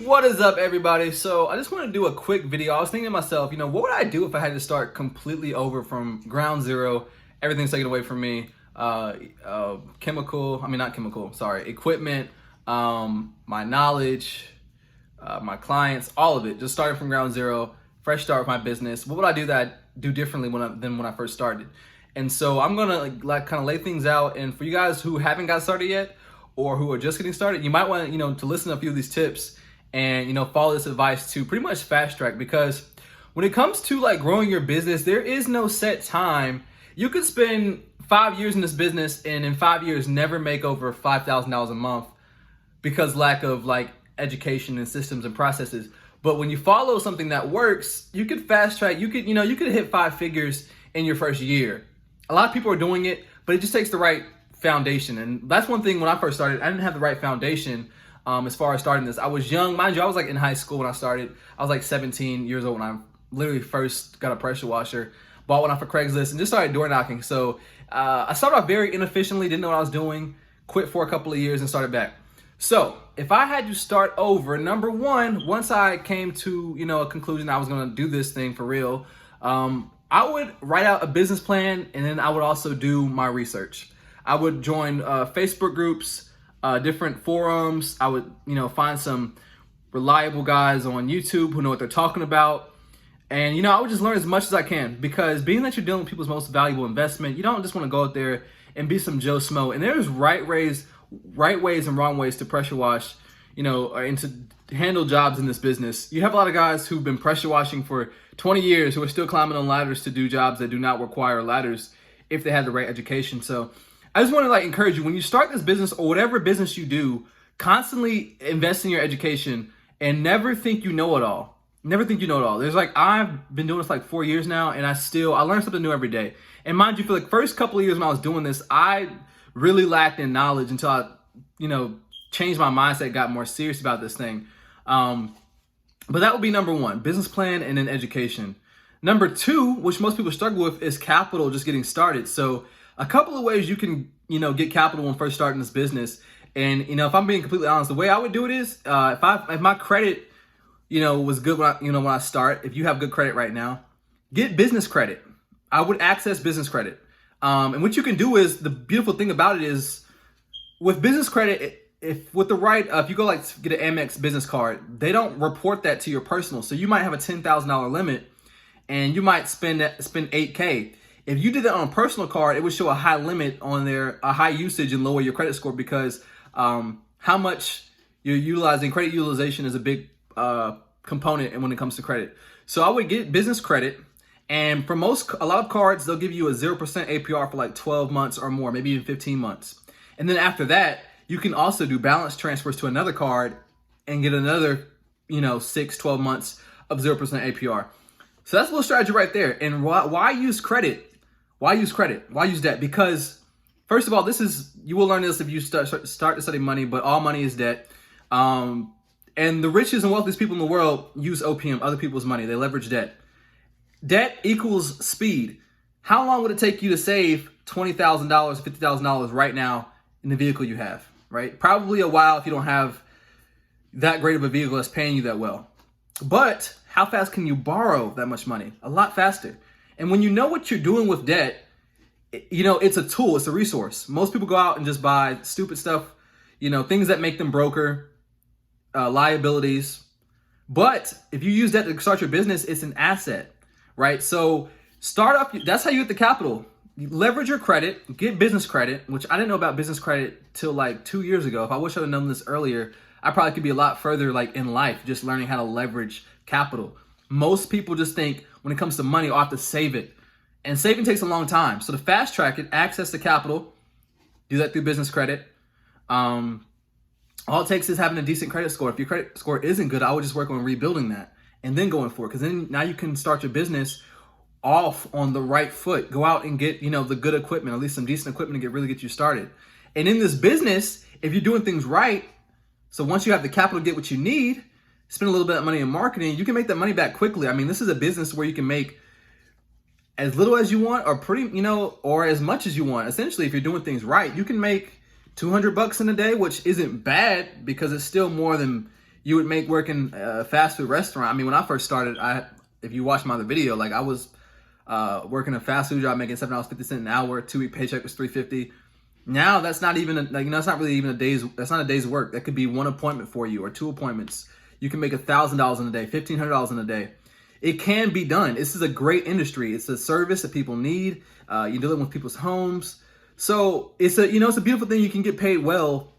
What is up, everybody? So I just want to do a quick video. I was thinking to myself, what would I do if I had to start completely over from ground zero? Everything's taken away from me. Equipment, my knowledge, my clients, all of it. Just starting from ground zero, fresh start with my business. What would I do that I do differently than when I first started? And so I'm gonna kind of lay things out. And for you guys who haven't got started yet, or who are just getting started, you might want to listen to a few of these tips and follow this advice to pretty much fast track, because when it comes to growing your business, there is no set time. You could spend 5 years in this business and in 5 years never make over $5,000 a month because lack of education and systems and processes. But when you follow something that works, you could fast track. You could hit 5 figures in your first year. A lot of people are doing it, but it just takes the right foundation. And that's one thing. When I first started, I didn't have the right foundation. As far as starting this, I was young, mind you. I was in high school when I started. I was 17 years old when I literally first got a pressure washer, bought one off of Craigslist, and just started door knocking. So I started off very inefficiently, didn't know what I was doing, quit for a couple of years and started back. So if I had to start over, number one, once I came to a conclusion I was going to do this thing for real, I would write out a business plan, and then I would also do my research. I would join Facebook groups, different forums. I would, find some reliable guys on YouTube who know what they're talking about. And, I would just learn as much as I can, because being that you're dealing with people's most valuable investment, you don't just want to go out there and be some Joe Smo. And there's right ways and wrong ways to pressure wash, and to handle jobs in this business. You have a lot of guys who've been pressure washing for 20 years who are still climbing on ladders to do jobs that do not require ladders if they had the right education. So I just want to encourage you, when you start this business or whatever business you do, constantly invest in your education and never think you know it all. Never think you know it all. There's I've been doing this 4 years now, and I learn something new every day. And mind you, for the first couple of years when I was doing this, I really lacked in knowledge until I, changed my mindset, got more serious about this thing. But that would be number one, business plan and then education. Number two, which most people struggle with, is capital, just getting started. So a couple of ways you can, get capital when first starting this business. And, if I'm being completely honest, the way I would do it is, if my credit, was good when I start, if you have good credit right now, get business credit. I would access business credit. And what you can do is, the beautiful thing about it is, with business credit, if you go get an Amex business card, they don't report that to your personal. So you might have a $10,000 limit and you might spend $8K. If you did that on a personal card, it would show a high limit on there, a high usage, and lower your credit score, because how much you're utilizing. Credit utilization is a big component when it comes to credit. So I would get business credit, and for a lot of cards, they'll give you a 0% APR for 12 months or more, maybe even 15 months. And then after that, you can also do balance transfers to another card and get another 6-12 months of 0% APR. So that's a little strategy right there. And why use credit? Why use credit? Why use debt? Because first of all, you will learn this if you start to study money, but all money is debt. And the richest and wealthiest people in the world use OPM, other people's money. They leverage debt. Debt equals speed. How long would it take you to save $20,000, $50,000 right now in the vehicle you have, right? Probably a while if you don't have that great of a vehicle that's paying you that well. But how fast can you borrow that much money? A lot faster. And when you know what you're doing with debt, it's a tool, it's a resource. Most people go out and just buy stupid stuff, things that make them broker, liabilities. But if you use debt to start your business, it's an asset, right? So start up, that's how you get the capital. You leverage your credit, get business credit, which I didn't know about business credit till 2 years ago. If I wish I'd have known this earlier, I probably could be a lot further in life, just learning how to leverage capital. Most people just think when it comes to money, I have to save it. And saving takes a long time. So to fast track it, access the capital, do that through business credit. All it takes is having a decent credit score. If your credit score isn't good, I would just work on rebuilding that and then going for it. Because then now you can start your business off on the right foot. Go out and get, the good equipment, at least some decent equipment to really get you started. And in this business, if you're doing things right, so once you have the capital to get what you need, spend a little bit of money in marketing, you can make that money back quickly. I mean, this is a business where you can make as little as you want, or or as much as you want. Essentially, if you're doing things right, you can make $200 in a day, which isn't bad because it's still more than you would make working a fast food restaurant. I mean, when I first started, if you watch my other video, like I was working a fast food job, making $7.50 an hour, 2-week paycheck was $350. Now that's not even that's not really even that's not a day's work. That could be one appointment for you or 2 appointments. You can make $1,000 in a day, $1,500 in a day. It can be done. This is a great industry. It's a service that people need. You're dealing with people's homes. So it's a beautiful thing. You can get paid well,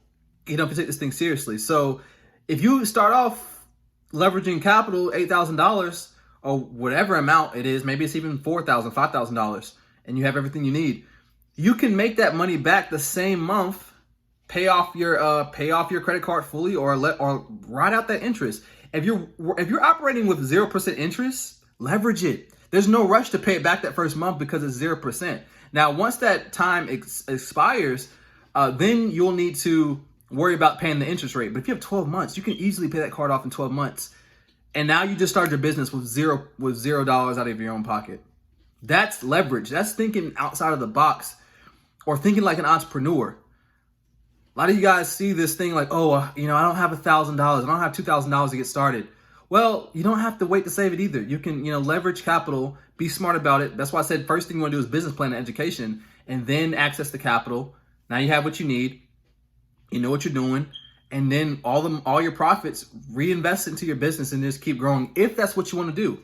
if you take this thing seriously. So if you start off leveraging capital, $8,000 or whatever amount it is, maybe it's even $4,000, $5,000, and you have everything you need, you can make that money back the same month, pay off your credit card fully, or ride out that interest. If you're operating with 0% interest, leverage it. There's no rush to pay it back that first month because it's 0%. Now, once that time expires, then you'll need to worry about paying the interest rate. But if you have 12 months, you can easily pay that card off in 12 months. And now you just started your business with $0 out of your own pocket. That's leverage. That's thinking outside of the box, or thinking like an entrepreneur. A lot of you guys see this thing like, oh, I don't have $1,000. I don't have $2,000 to get started. Well, you don't have to wait to save it either. You can, leverage capital, be smart about it. That's why I said first thing you want to do is business plan and education, and then access the capital. Now you have what you need. You know what you're doing. And then all your profits, reinvest into your business and just keep growing if that's what you want to do.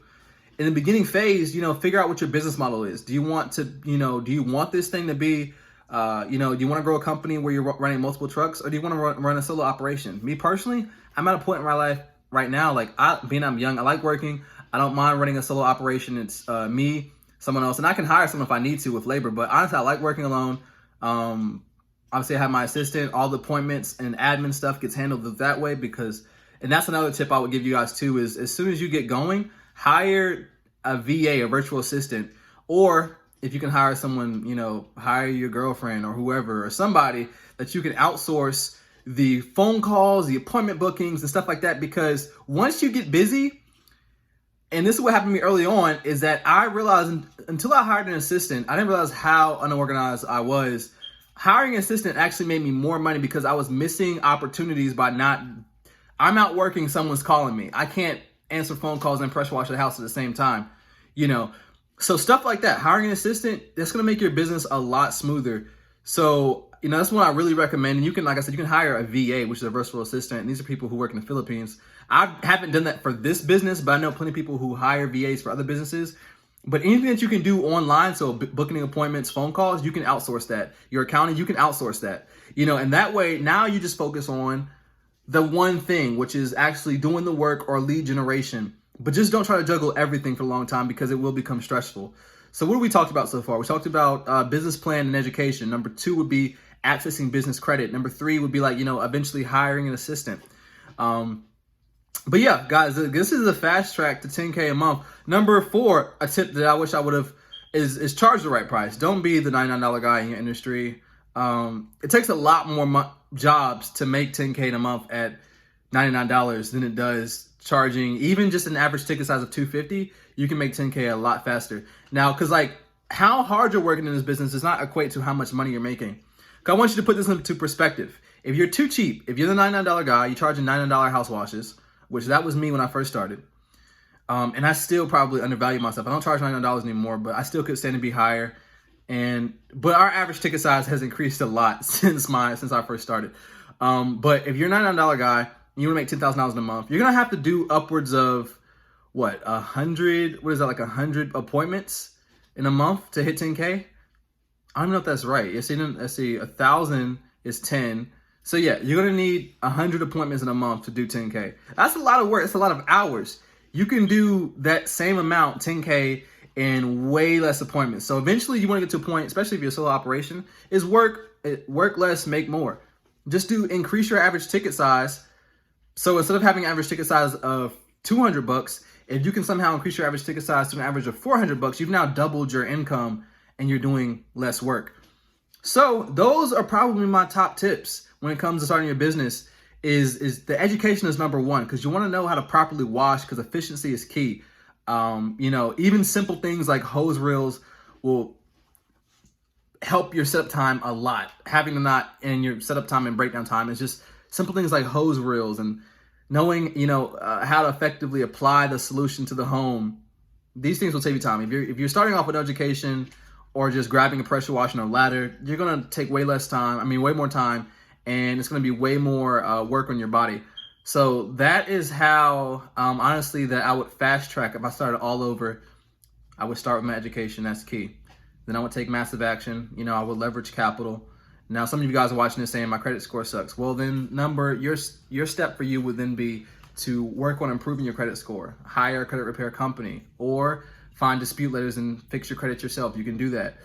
In the beginning phase, figure out what your business model is. Do you want to, do you want this thing to be, do you want to grow a company where you're running multiple trucks, or do you want to run a solo operation? Me personally, I'm at a point in my life right now, like I'm young, I like working. I don't mind running a solo operation. It's me, someone else, and I can hire someone if I need to with labor. But honestly, I like working alone. Obviously, I have my assistant. All the appointments and admin stuff gets handled that way and that's another tip I would give you guys too, is as soon as you get going, hire a VA, a virtual assistant, or if you can hire someone, hire your girlfriend or whoever or somebody that you can outsource the phone calls, the appointment bookings and stuff like that. Because once you get busy, and this is what happened to me early on, is that I realized until I hired an assistant, I didn't realize how unorganized I was. Hiring an assistant actually made me more money because I was missing opportunities I'm out working, someone's calling me. I can't answer phone calls and pressure wash the house at the same time, So stuff like that, hiring an assistant, that's going to make your business a lot smoother. So, that's what I really recommend. And you can, like I said, you can hire a VA, which is a virtual assistant. And these are people who work in the Philippines. I haven't done that for this business, but I know plenty of people who hire VAs for other businesses. But anything that you can do online, so booking appointments, phone calls, you can outsource that. Your accounting, you can outsource that. And that way, now you just focus on the one thing, which is actually doing the work or lead generation. But just don't try to juggle everything for a long time because it will become stressful. So what have we talked about so far? We talked about business plan and education. Number 2 would be accessing business credit. Number 3 would be eventually hiring an assistant. But yeah, guys, this is a fast track to 10K a month. Number 4, a tip that I wish I would have is charge the right price. Don't be the $99 guy in your industry. It takes a lot more jobs to make 10K in a month at $99 than it does charging even just an average ticket size of $250. You can make 10K a lot faster. Now, because how hard you're working in this business does not equate to how much money you're making. I want you to put this into perspective. If you're too cheap, if you're the $99 guy, you're charging $99 house washes, which that was me when I first started. And I still probably undervalue myself. I don't charge $99 anymore, but I still could stand to be higher. But our average ticket size has increased a lot since I first started. But if you're a $99 guy and you want to make $10,000 a month, you're gonna have to do upwards of 100 appointments in a month to hit 10K. I don't know if that's right. Let's see, 1,000 is 10. So yeah, you're gonna need 100 appointments in a month to do 10K. That's a lot of work. It's a lot of hours. You can do that same amount, 10K, in way less appointments. So eventually you want to get to a point, especially if you're a solo operation, is work less, make more. Just increase your average ticket size. So instead of having an average ticket size of $200, if you can somehow increase your average ticket size to an average of $400, you've now doubled your income and you're doing less work. So those are probably my top tips when it comes to starting your business. Is the education is number 1, because you want to know how to properly wash, because efficiency is key. Even simple things like hose reels will help your setup time a lot. Having them not in your setup time and breakdown time is just simple things like hose reels and knowing, how to effectively apply the solution to the home. These things will save you time. If you're starting off with education or just grabbing a pressure washer or ladder, you're gonna take way more time, and it's gonna be way more work on your body. So that is how, honestly, that I would fast track. If I started all over, I would start with my education. That's key. Then I would take massive action. I would leverage capital. Now, some of you guys are watching this saying my credit score sucks. Well, then your step for you would then be to work on improving your credit score, hire a credit repair company, or find dispute letters and fix your credit yourself. You can do that.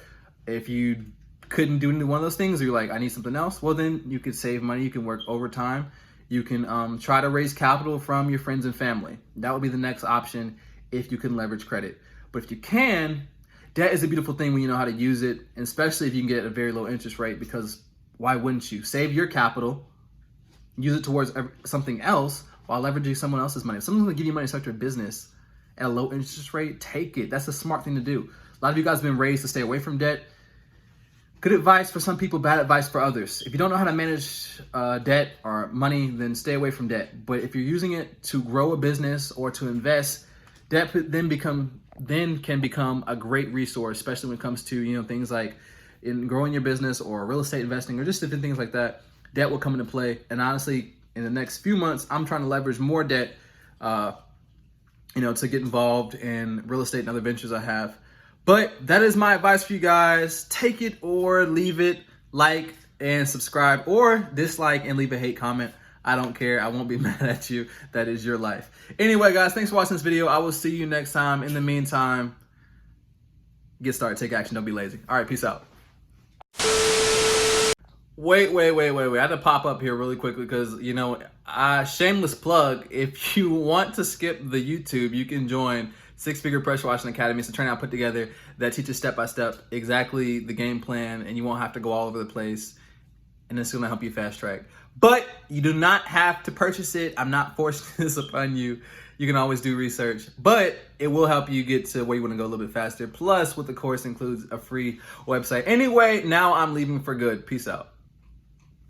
If you couldn't do any one of those things, or you're like, I need something else, well, then you could save money. You can work overtime. You can try to raise capital from your friends and family. That would be the next option if you can leverage credit. But if you can, debt is a beautiful thing when you know how to use it, and especially if you can get a very low interest rate, because why wouldn't you? Save your capital, use it towards something else while leveraging someone else's money. If someone's gonna give you money to start your business at a low interest rate, take it. That's a smart thing to do. A lot of you guys have been raised to stay away from debt. Good advice for some people, bad advice for others. If you don't know how to manage debt or money, then stay away from debt. But if you're using it to grow a business or to invest, debt then can become a great resource, especially when it comes to things like in growing your business or real estate investing or just different things like that. Debt will come into play. And honestly, in the next few months, I'm trying to leverage more debt, to get involved in real estate and other ventures I have. But that is my advice for you guys. Take it or leave it. Like and subscribe, or dislike and leave a hate comment. I don't care. I won't be mad at you. That is your life. Anyway, guys, thanks for watching this video. I will see you next time. In the meantime, get started, take action, don't be lazy. All right, peace out. Wait. I had to pop up here really quickly because, shameless plug. If you want to skip the YouTube, you can join Six Figure Pressure Washing Academy. It's a training I put together that teaches step-by-step exactly the game plan, and you won't have to go all over the place, and it's gonna help you fast track. But you do not have to purchase it. I'm not forcing this upon you. You can always do research, but it will help you get to where you want to go a little bit faster. Plus, what the course includes a free website. Anyway, now I'm leaving for good. Peace out.